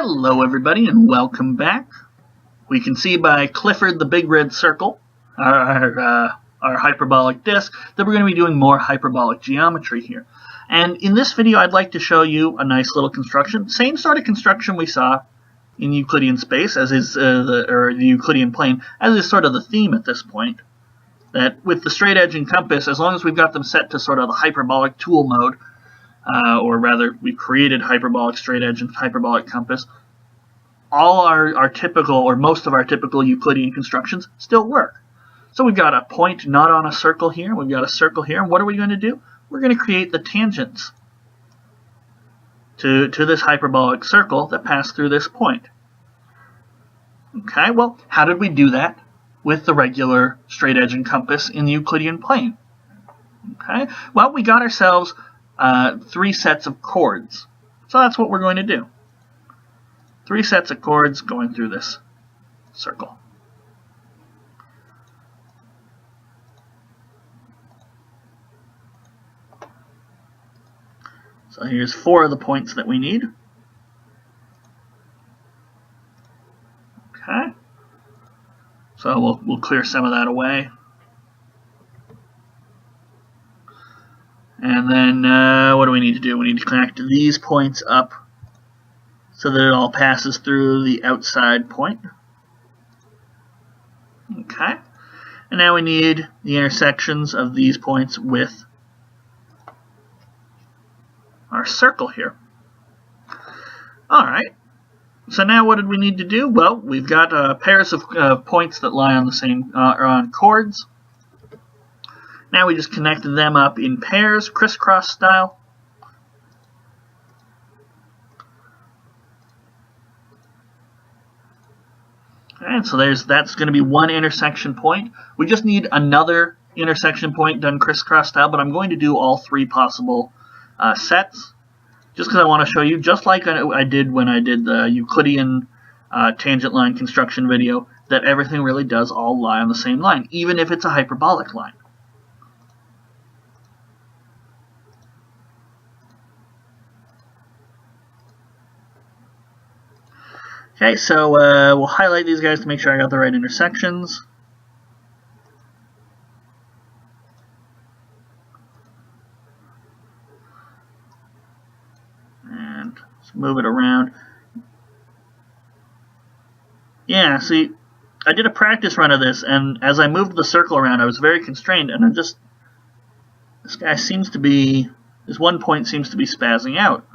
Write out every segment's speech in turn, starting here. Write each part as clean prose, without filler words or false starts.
Hello everybody and welcome back. We can see by Clifford the Big Red Circle, our hyperbolic disk, that we're going to be doing more hyperbolic geometry here. And in this video I'd like to show you a nice little construction, same sort of construction we saw in Euclidean space, as is the Euclidean plane, as is sort of the theme at this point. That with the straight edge and compass, as long as we've got them set to sort of the hyperbolic tool mode, or rather, we've created hyperbolic straight edge and hyperbolic compass, all our typical, or most of our typical Euclidean constructions still work. So we've got a point not on a circle here, we've got a circle here, and what are we going to do? We're going to create the tangents to this hyperbolic circle that pass through this point. Okay, well, how did we do that with the regular straight edge and compass in the Euclidean plane? Okay, well, we got ourselves 3 sets of chords. So that's what we're going to do. 3 sets of chords going through this circle. So here's 4 of the points that we need. Okay. So we'll clear some of that away. And then what do we need to do? We need to connect these points up so that it all passes through the outside point. Okay. And now we need the intersections of these points with our circle here. Alright. So now what did we need to do? Well, we've got pairs of points that lie on the same, or on chords. Now we just connect them up in pairs, crisscross style. And so that's going to be one intersection point. We just need another intersection point done crisscross style, but I'm going to do all 3 possible sets, just because I want to show you, just like I did when I did the Euclidean tangent line construction video, that everything really does all lie on the same line, even if it's a hyperbolic line. Okay, so we'll highlight these guys to make sure I got the right intersections. And let's move it around. Yeah, see, I did a practice run of this, and as I moved the circle around, I was very constrained, and this guy seems to be, this one point seems to be spazzing out.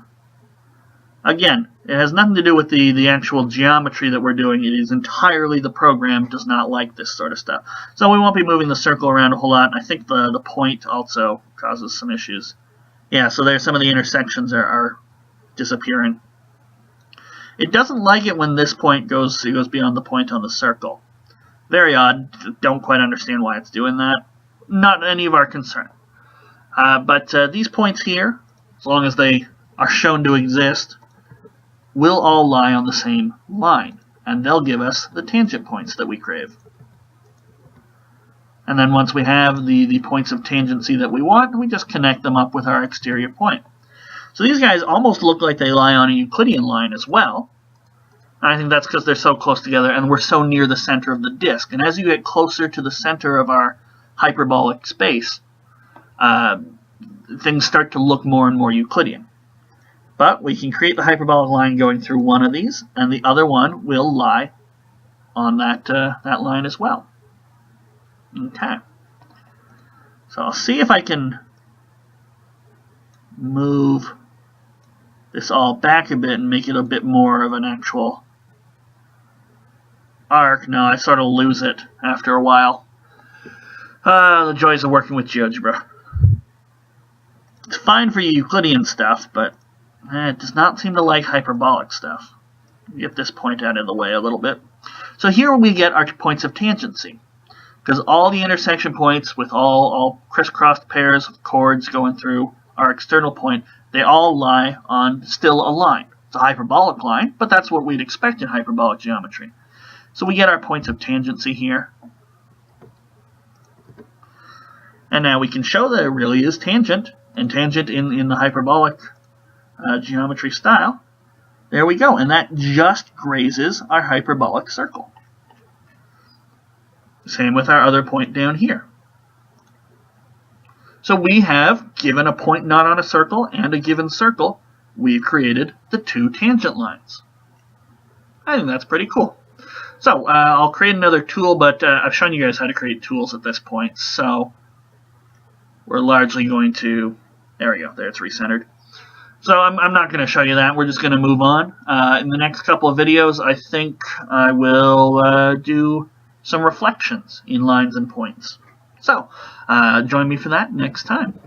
Again, it has nothing to do with the actual geometry that we're doing. It is entirely the program does not like this sort of stuff. So we won't be moving the circle around a whole lot. And I think the point also causes some issues. Yeah, so there's some of the intersections are disappearing. It doesn't like it when this point goes beyond the point on the circle. Very odd. Don't quite understand why it's doing that. Not any of our concern. But these points here, as long as they are shown to exist, will all lie on the same line, and they'll give us the tangent points that we crave. And then once we have the points of tangency that we want, we just connect them up with our exterior point. So these guys almost look like they lie on a Euclidean line as well. And I think that's because they're so close together and we're so near the center of the disk. And as you get closer to the center of our hyperbolic space, things start to look more and more Euclidean. But we can create the hyperbolic line going through one of these, and the other one will lie on that line as well. Okay. So I'll see if I can move this all back a bit and make it a bit more of an actual arc. No, I sort of lose it after a while. The joys of working with GeoGebra. It's fine for Euclidean stuff, but it does not seem to like hyperbolic stuff. Get this point out of the way a little bit. So here we get our points of tangency, because all the intersection points with all crisscrossed pairs of chords going through our external point, they all lie on still a line. It's a hyperbolic line, but that's what we'd expect in hyperbolic geometry. So we get our points of tangency here. And now we can show that it really is tangent, and tangent in the hyperbolic geometry style There we go, and that just grazes our hyperbolic circle. Same with our other point down here. So we have, given a point not on a circle and a given circle, we've created the two tangent lines. I think that's pretty cool. So I'll create another tool, but I've shown you guys how to create tools at this point, so we're largely going to, there we go, there it's recentered. So I'm not going to show you that. We're just going to move on. In the next couple of videos, I think I will do some reflections in lines and points. So join me for that next time.